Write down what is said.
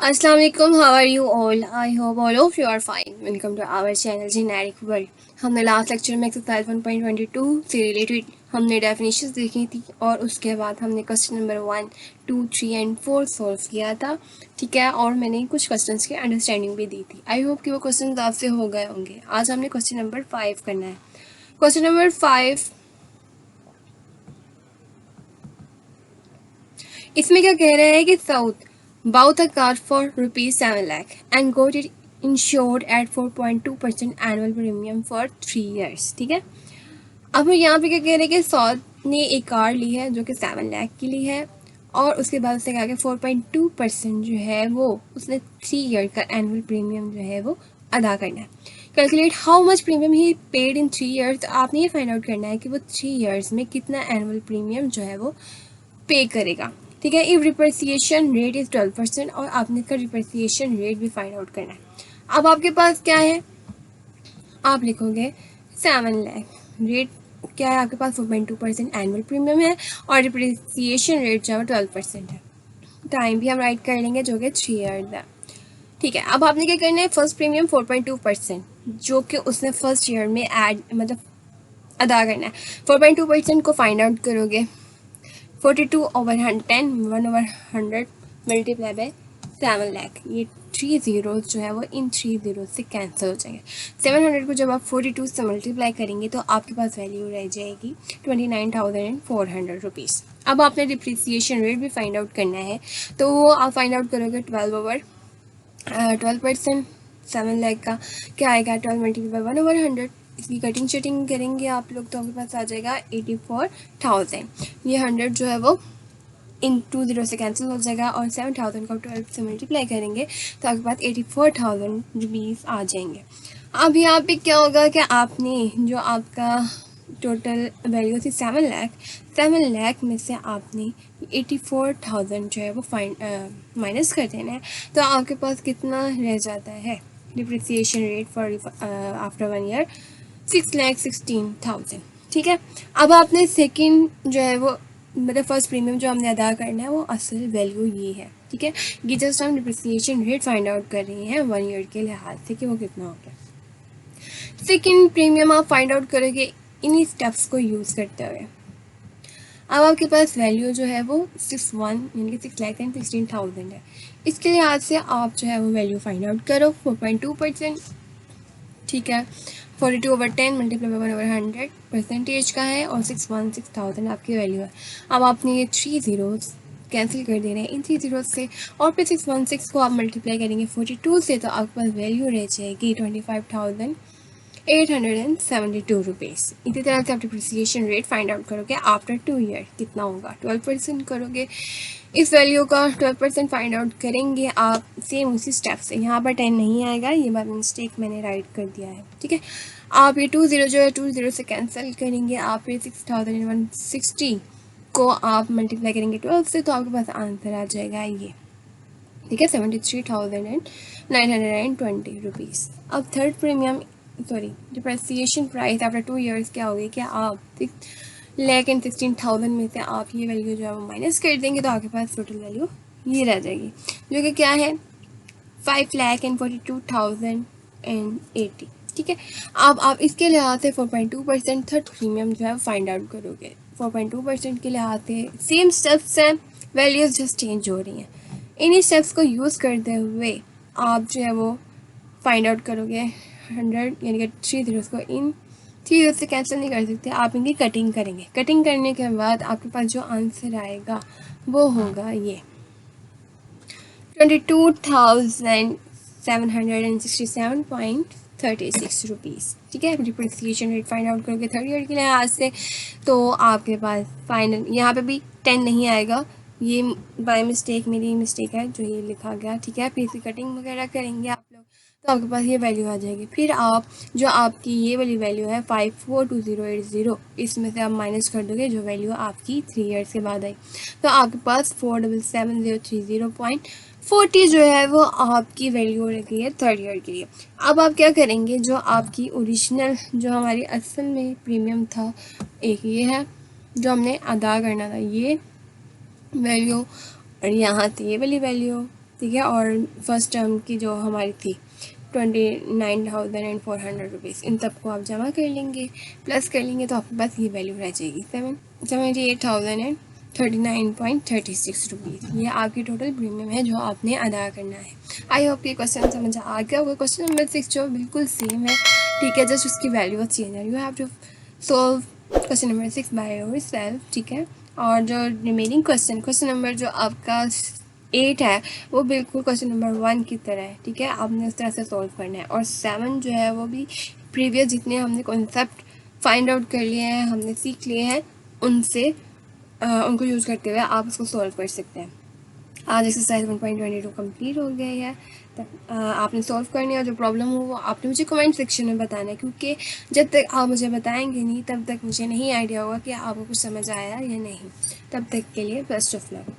Assalamu alaikum, how are you all? I hope all of you are fine. Welcome to our channel Generic World. हमने last lecture में exercise 1.22 से related हमने definitions देखी थी और उसके बाद हमने क्वेश्चन नंबर 1, 2, 3 एंड 4 सॉल्व किया था, ठीक है। और मैंने कुछ क्वेश्चंस की अंडरस्टैंडिंग भी दी थी। आई होप कि वो क्वेश्चन आपसे हो गए होंगे। आज हमने क्वेश्चन नंबर 5 करना है। क्वेश्चन नंबर 5, इसमें क्या कह रहा है कि south bought a car for ₹7 lakh and got it insured at 4.2% annual premium for 3 years, ठीक है। अब यहाँ पे क्या कह रहे हैं कि साउथ ने एक कार ली है जो कि 7 लाख की ली है और उसके बाद उसने कहा कि 4.2% जो है वो उसने 3 ईयर का एनुअल प्रीमियम जो है वो अदा करना है। Calculate how much premium he paid in 3 years. तो आपने ये फाइंड आउट करना है कि वो 3 ईयर्स में कितना एनुअल प्रीमियम जो है वो पे करेगा, ठीक है। इफ डिप्रिसिएशन रेट इज 12% और आपने इसका डिप्रिसिएशन रेट भी फाइंड आउट करना है। अब आपके पास क्या है, आप लिखोगे 7 लाख, रेट क्या है आपके पास 4.2% एनुअल प्रीमियम है और डिप्रिसिएशन रेट जो है 12% है। टाइम भी हम राइट कर लेंगे जो कि 3 ईयर्स है, ठीक है। अब आपने क्या करना है, फर्स्ट प्रीमियम 4.2% जो कि उसने फर्स्ट ईयर में ऐड मतलब अदा करना है। 4.2% को फाइंड आउट करोगे 42/10 1/100 मल्टीप्लाई बाय 7 लाख। ये 3 ज़ीरोज़ जो है वो इन 3 ज़ीरोज़ से कैंसिल हो जाएंगे। 700 को जब आप 42 से मल्टीप्लाई करेंगे तो आपके पास वैल्यू रह जाएगी 29,400 रुपीज़। अब आपने डिप्रिसिएशन रेट भी फाइंड आउट करना है, तो वो आप फाइंड आउट करोगे 12% 7 लाख का क्या आएगा, 12 मल्टीप्लाई बाय 1/100। इसकी कटिंग शटिंग करेंगे आप लोग तो आपके पास आ जाएगा 84,000। ये 100 जो है वो इन 2 ज़ीरो से कैंसिल हो जाएगा और 7,000 को 12 से मल्टीप्लाई करेंगे तो आपके पास 84,000 रुपीज़ आ जाएंगे। अब यहाँ पे क्या होगा कि आपने जो आपका टोटल वैल्यू थी 7 लाख में से आपने 84,000 जो है वो माइनस कर देना है। तो आपके पास कितना रह जाता है, depreciation rate for after 1 year 6,16,000, ठीक है। अब आपने सेकंड जो है वो मतलब फर्स्ट प्रीमियम जो हमने अदा करना है वो असल वैल्यू ये है, ठीक है। ये जस्ट हम डिप्रिसिएशन रेट फाइंड आउट कर रहे हैं 1 ईयर के लिहाज से कि वो कितना हो गया। सेकंड प्रीमियम आप फाइंड आउट करोगे इन्हीं स्टेप्स को यूज़ करते हुए। अब आपके पास वैल्यू जो है वो 61 यानी कि 6,16,000 है। इसके लिहाज से आप जो है वो वैल्यू फाइंड आउट करो 4.2%, ठीक है। 42/10 मल्टीप्लाई बाय 1/100 परसेंटेज का है और 616,000 आपकी वैल्यू है। अब आपने ये 3 ज़ीरोज़ कैंसिल कर देने हैं इन 3 ज़ीरोज़ से और फिर 616 को आप मल्टीप्लाई करेंगे 42 से तो आपके पास वैल्यू रह जाएगी 25,872 रुपीज़। इसी तरह से आप डिप्रिसिएशन रेट फाइंड आउट करोगे आफ्टर 2 ईयर कितना होगा, 12% करोगे इस वैल्यू का 12% फाइंड आउट करेंगे आप सेम उसी स्टेप से। यहाँ पर 10 नहीं आएगा, ये बात मिस्टेक मैंने राइट कर दिया है, ठीक है। आप ये 2 ज़ीरो जो है 2 ज़ीरो से कैंसिल करेंगे, आप ये 6,160 को आप मल्टीप्लाई करेंगे 12 से तो आपके पास आंसर आ जाएगा ये, ठीक है, 73,920 रुपीज़। अब third premium depreciation price after 2 years क्या होगी, क्या आप 6,16,000 में से आप ये वैल्यू जो है वो माइनस कर देंगे तो आपके पास टोटल वैल्यू ये रह जाएगी जो कि क्या है 5,42,080, ठीक है। अब आप इसके लिहाज से 4.2% थर्ड प्रीमियम जो है फाइंड आउट करोगे। 4.2% के लिहाज से सेम स्टेप्स हैं, वैल्यूज जस्ट चेंज हो रही हैं। इन्हीं स्टेप्स को यूज़ करते हुए आप जो है वो फाइंड आउट करोगे 100 यानी कि 3 ज़ीरोज़ को इन 3 ज़ीरो से कैंसिल नहीं कर सकते, आप इनकी कटिंग करेंगे। कटिंग करने के बाद आपके पास जो आंसर आएगा वो होगा ये 22,767.36 रुपीज़, ठीक है। डिप्रिसिएशन रेट फाइंड आउट करोगे थर्ड ईयर के लिहाज से तो आपके पास फाइनल यहाँ पे भी 10 नहीं आएगा, ये बाय मिस्टेक मेरी मिस्टेक है जो ये लिखा गया, ठीक है। फिर इसकी कटिंग वगैरह करेंगे आप लोग तो आपके पास ये वैल्यू आ जाएगी। फिर आप जो आपकी ये वाली वैल्यू है 542080 इसमें से आप माइनस कर दोगे जो वैल्यू आपकी 3 ईयर्स के बाद आई तो आपके पास 477,030.40 जो है वो आपकी वैल्यू रखी है थर्ड ईयर के लिए। अब आप क्या करेंगे, जो आपकी ओरिजिनल जो हमारी असल में प्रीमियम था एक ये है जो हमने अदा करना था ये वैल्यू और यहाँ से ये वाली वैल्यू ठीक है। और फर्स्ट टर्म की जो हमारी थी 29,400 रुपीज़, इन तब को आप जमा कर लेंगे, प्लस कर लेंगे तो आपके पास ये वैल्यू रह जाएगी 78,039.36 रुपीज़। ये आपकी टोटल प्रीमियम है जो आपने अदा करना है। आई होप ये क्वेश्चन समझ आ गया होगा। क्वेश्चन नंबर 6 जो बिल्कुल सेम है, ठीक है, जस्ट उसकी वैल्यू चेंज है। You have to solve question number 6 by yourself, ठीक है। और जो रिमेनिंग क्वेश्चन नंबर जो आपका 8 है वो बिल्कुल क्वेश्चन नंबर 1 की तरह है, ठीक है, आपने उस तरह से सॉल्व करना है। और 7 जो है वो भी प्रीवियस जितने हमने कॉन्सेप्ट फाइंड आउट कर लिए हैं, हमने सीख लिए हैं, उनसे उनको यूज़ करते हुए आप उसको सॉल्व कर सकते हैं। आज एक्सरसाइज 1.22 कंप्लीट हो गई है। तब आपने सॉल्व करनी है, और जो प्रॉब्लम हो वो आपने मुझे कमेंट सेक्शन में बताना है, क्योंकि जब तक आप मुझे बताएंगे नहीं तब तक मुझे नहीं आइडिया होगा कि आपको कुछ समझ आया या नहीं। तब तक के लिए बेस्ट ऑफ लक।